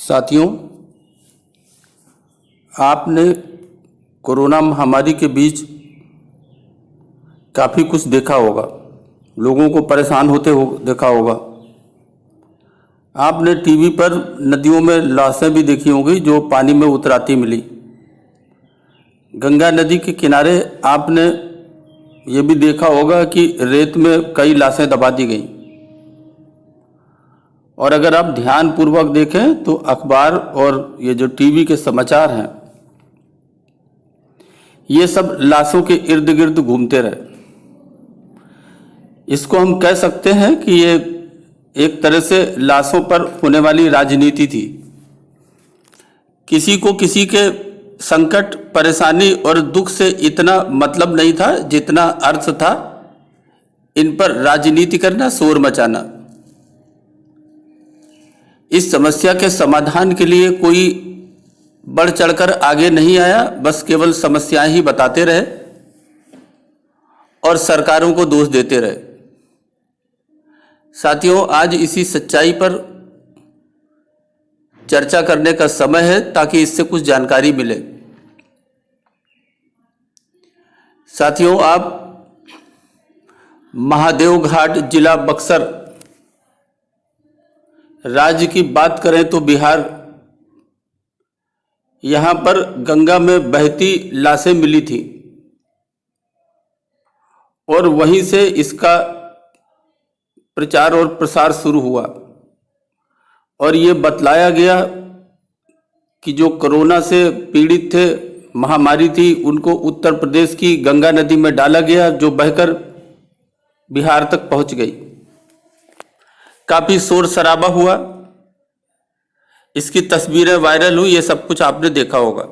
साथियों, आपने कोरोना महामारी के बीच काफ़ी कुछ देखा होगा, लोगों को परेशान होते देखा होगा। आपने टीवी पर नदियों में लाशें भी देखी होंगी जो पानी में उतराती मिली। गंगा नदी के किनारे आपने ये भी देखा होगा कि रेत में कई लाशें दबा दी गईं। और अगर आप ध्यानपूर्वक देखें तो अखबार और ये जो टीवी के समाचार हैं, ये सब लाशों के इर्द गिर्द घूमते रहे। इसको हम कह सकते हैं कि ये एक तरह से लाशों पर होने वाली राजनीति थी। किसी को किसी के संकट, परेशानी और दुख से इतना मतलब नहीं था जितना अर्थ था इन पर राजनीति करना, शोर मचाना। इस समस्या के समाधान के लिए कोई बढ़ चढ़कर आगे नहीं आया, बस केवल समस्याएं ही बताते रहे और सरकारों को दोष देते रहे। साथियों, आज इसी सच्चाई पर चर्चा करने का समय है ताकि इससे कुछ जानकारी मिले। साथियों, आप महादेवघाट जिला बक्सर राज्य की बात करें तो बिहार, यहां पर गंगा में बहती लाशें मिली थी और वहीं से इसका प्रचार और प्रसार शुरू हुआ और ये बतलाया गया कि जो कोरोना से पीड़ित थे, महामारी थी, उनको उत्तर प्रदेश की गंगा नदी में डाला गया जो बहकर बिहार तक पहुंच गई। काफी शोर शराबा हुआ, इसकी तस्वीरें वायरल हुई, ये सब कुछ आपने देखा होगा।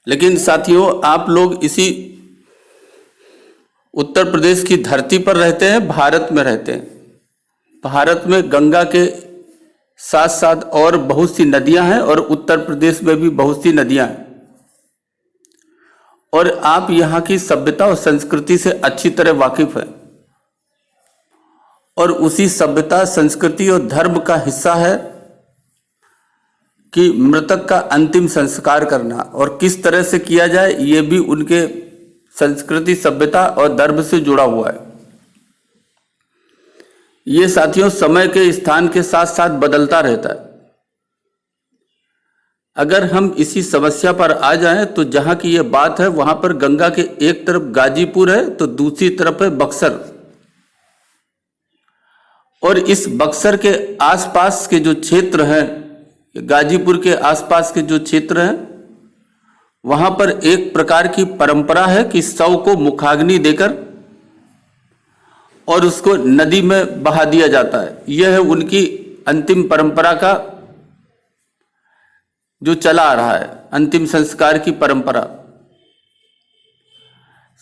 लेकिन साथियों, आप लोग इसी उत्तर प्रदेश की धरती पर रहते हैं, भारत में रहते हैं। भारत में गंगा के साथ साथ और बहुत सी नदियां हैं और उत्तर प्रदेश में भी बहुत सी नदियां हैं और आप यहाँ की सभ्यता और संस्कृति से अच्छी तरह वाकिफ हैं और उसी सभ्यता, संस्कृति और धर्म का हिस्सा है कि मृतक का अंतिम संस्कार करना और किस तरह से किया जाए, ये भी उनके संस्कृति, सभ्यता और धर्म से जुड़ा हुआ है। ये साथियों समय के, स्थान के साथ साथ बदलता रहता है। अगर हम इसी समस्या पर आ जाएं तो जहां की ये बात है वहां पर गंगा के एक तरफ गाजीपुर है तो दूसरी तरफ है बक्सर और इस बक्सर के आसपास के जो क्षेत्र हैं, गाजीपुर के आसपास के जो क्षेत्र हैं, वहां पर एक प्रकार की परंपरा है कि शव को मुखाग्नि देकर और उसको नदी में बहा दिया जाता है। यह है उनकी अंतिम परंपरा का जो चला आ रहा है, अंतिम संस्कार की परंपरा।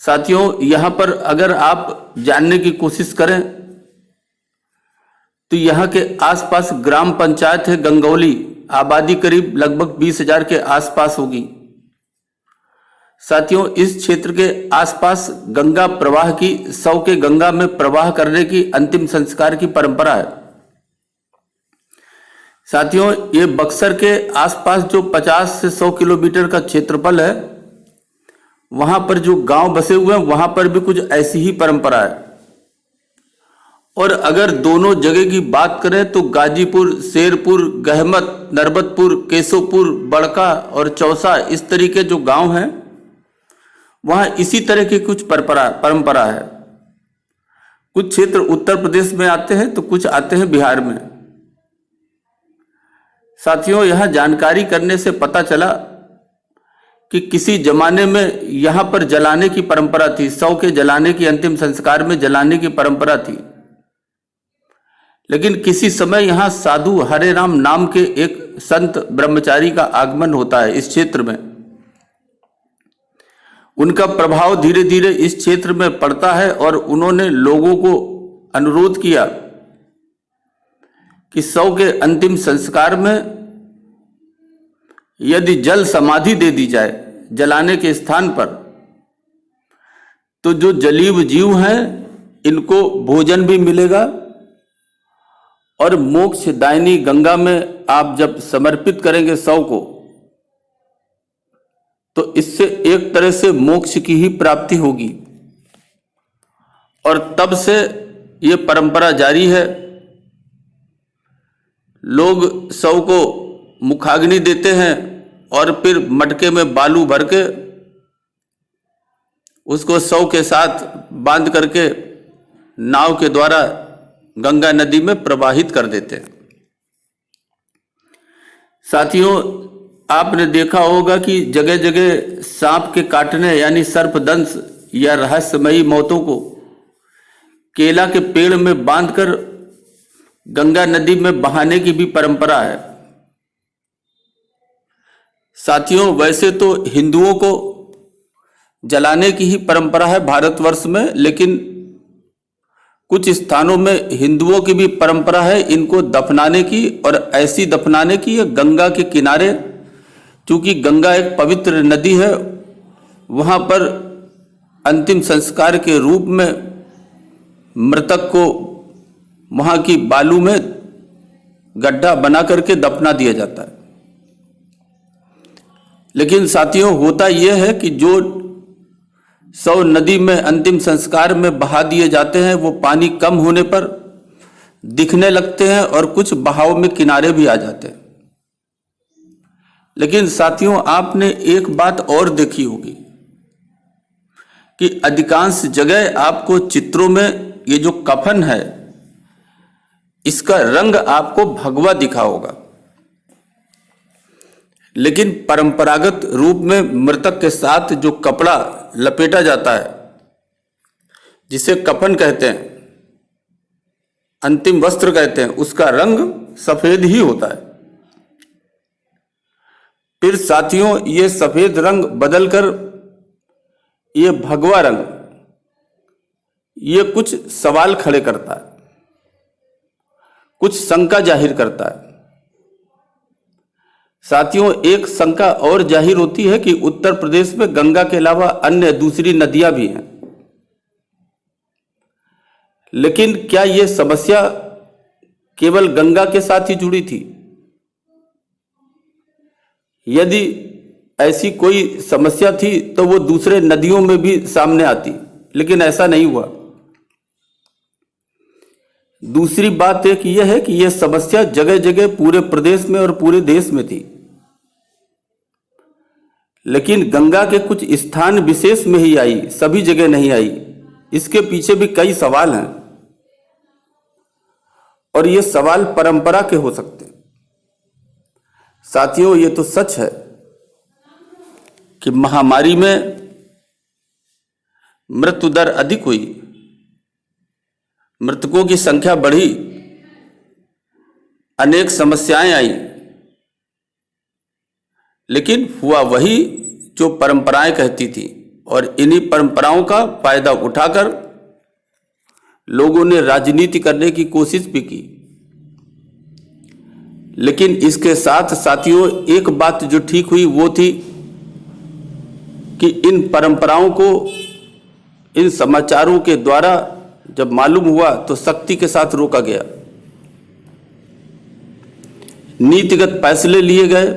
साथियों, यहां पर अगर आप जानने की कोशिश करें तो यहां के आसपास ग्राम पंचायत है गंगौली, आबादी करीब लगभग 20,000 के आसपास होगी। साथियों, इस क्षेत्र के आसपास गंगा प्रवाह की, शव के गंगा में प्रवाह करने की अंतिम संस्कार की परंपरा है। साथियों, ये बक्सर के आसपास जो 50 से 100 किलोमीटर का क्षेत्रफल है, वहां पर जो गांव बसे हुए हैं वहां पर भी कुछ ऐसी ही परंपरा है। और अगर दोनों जगह की बात करें तो गाजीपुर, शेरपुर, गहमत, नरबतपुर, केशवपुर, बड़का और चौसा, इस तरीके जो गांव हैं वहां इसी तरह की कुछ परंपरा है। कुछ क्षेत्र उत्तर प्रदेश में आते हैं तो कुछ आते हैं बिहार में। साथियों, यहां जानकारी करने से पता चला कि किसी जमाने में यहां पर जलाने की परंपरा थी, शव के जलाने की, अंतिम संस्कार में जलाने की परंपरा थी। लेकिन किसी समय यहां साधु हरे राम नाम के एक संत ब्रह्मचारी का आगमन होता है इस क्षेत्र में। उनका प्रभाव धीरे धीरे इस क्षेत्र में पड़ता है और उन्होंने लोगों को अनुरोध किया कि शव के अंतिम संस्कार में यदि जल समाधि दे दी जाए जलाने के स्थान पर, तो जो जलीय जीव हैं इनको भोजन भी मिलेगा और मोक्षदायिनी गंगा में आप जब समर्पित करेंगे शव को, तो इससे एक तरह से मोक्ष की ही प्राप्ति होगी। और तब से ये परंपरा जारी है। लोग शव को मुखाग्नि देते हैं और फिर मटके में बालू भर के उसको शव के साथ बांध करके नाव के द्वारा गंगा नदी में प्रवाहित कर देते हैं। साथियों, आपने देखा होगा कि जगह जगह सांप के काटने यानी सर्पदंश या रहस्यमयी मौतों को केला के पेड़ में बांधकर गंगा नदी में बहाने की भी परंपरा है। साथियों, वैसे तो हिंदुओं को जलाने की ही परंपरा है भारतवर्ष में, लेकिन कुछ स्थानों में हिंदुओं की भी परंपरा है इनको दफनाने की, और ऐसी दफनाने की गंगा के किनारे। चूंकि गंगा एक पवित्र नदी है, वहां पर अंतिम संस्कार के रूप में मृतक को वहां की बालू में गड्ढा बना करके दफना दिया जाता है। लेकिन साथियों, होता यह है कि जो शव नदी में अंतिम संस्कार में बहा दिए जाते हैं, वो पानी कम होने पर दिखने लगते हैं और कुछ बहाव में किनारे भी आ जाते हैं। लेकिन साथियों, आपने एक बात और देखी होगी कि अधिकांश जगह आपको चित्रों में ये जो कफन है, इसका रंग आपको भगवा दिखा होगा। लेकिन परंपरागत रूप में मृतक के साथ जो कपड़ा लपेटा जाता है, जिसे कफन कहते हैं, अंतिम वस्त्र कहते हैं, उसका रंग सफेद ही होता है। फिर साथियों, ये सफेद रंग बदलकर ये भगवा रंग, ये कुछ सवाल खड़े करता है, कुछ शंका जाहिर करता है। साथियों, एक शंका और जाहिर होती है कि उत्तर प्रदेश में गंगा के अलावा अन्य दूसरी नदियां भी हैं। लेकिन क्या यह समस्या केवल गंगा के साथ ही जुड़ी थी? यदि ऐसी कोई समस्या थी तो वो दूसरे नदियों में भी सामने आती, लेकिन ऐसा नहीं हुआ। दूसरी बात एक यह है कि यह समस्या जगह जगह पूरे प्रदेश में और पूरे देश में थी, लेकिन गंगा के कुछ स्थान विशेष में ही आई, सभी जगह नहीं आई। इसके पीछे भी कई सवाल हैं, और ये सवाल परंपरा के हो सकते हैं। साथियों, ये तो सच है कि महामारी में मृत्यु दर अधिक हुई, मृतकों की संख्या बढ़ी, अनेक समस्याएं आई, लेकिन हुआ वही जो परंपराएं कहती थी। और इन्हीं परंपराओं का फायदा उठाकर लोगों ने राजनीति करने की कोशिश भी की। लेकिन इसके साथ साथियों, एक बात जो ठीक हुई वो थी कि इन परंपराओं को, इन समाचारों के द्वारा जब मालूम हुआ तो सख्ती के साथ रोका गया, नीतिगत फैसले लिए गए,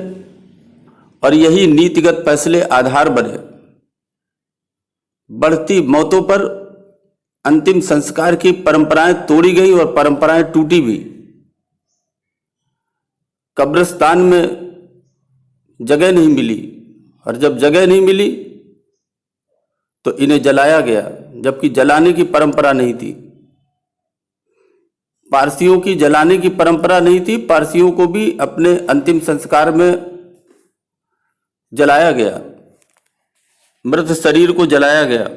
और यही नीतिगत फैसले आधार बने। बढ़ती मौतों पर अंतिम संस्कार की परंपराएं तोड़ी गई और परंपराएं टूटी भी। कब्रिस्तान में जगह नहीं मिली, और जब जगह नहीं मिली तो इन्हें जलाया गया, जबकि जलाने की परंपरा नहीं थी। पारसियों की जलाने की परंपरा नहीं थी, पारसियों को भी अपने अंतिम संस्कार में जलाया गया, मृत शरीर को जलाया गया।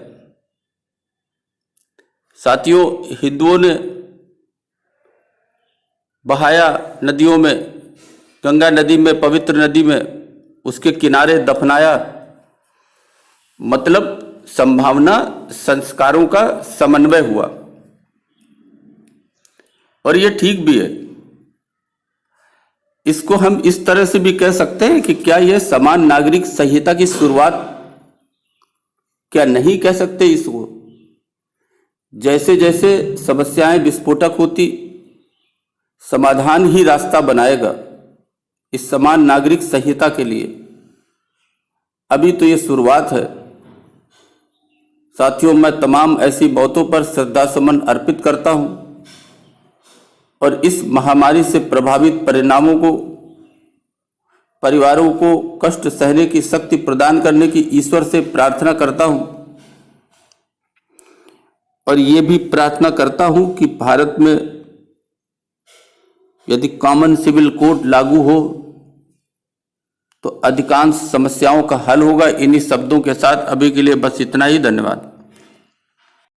साथियों, हिंदुओं ने बहाया नदियों में, गंगा नदी में, पवित्र नदी में, उसके किनारे दफनाया, मतलब संभावना संस्कारों का समन्वय हुआ, और ये ठीक भी है। इसको हम इस तरह से भी कह सकते हैं कि क्या यह समान नागरिक संहिता की शुरुआत, क्या नहीं कह सकते इसको? जैसे जैसे समस्याएं विस्फोटक होती, समाधान ही रास्ता बनाएगा इस समान नागरिक संहिता के लिए। अभी तो ये शुरुआत है। साथियों, मैं तमाम ऐसी मौतों पर श्रद्धा सुमन अर्पित करता हूं और इस महामारी से प्रभावित परिवारों को कष्ट सहने की शक्ति प्रदान करने की ईश्वर से प्रार्थना करता हूं और ये भी प्रार्थना करता हूं कि भारत में यदि कॉमन सिविल कोड लागू हो तो अधिकांश समस्याओं का हल होगा। इन्हीं शब्दों के साथ अभी के लिए बस इतना ही। धन्यवाद।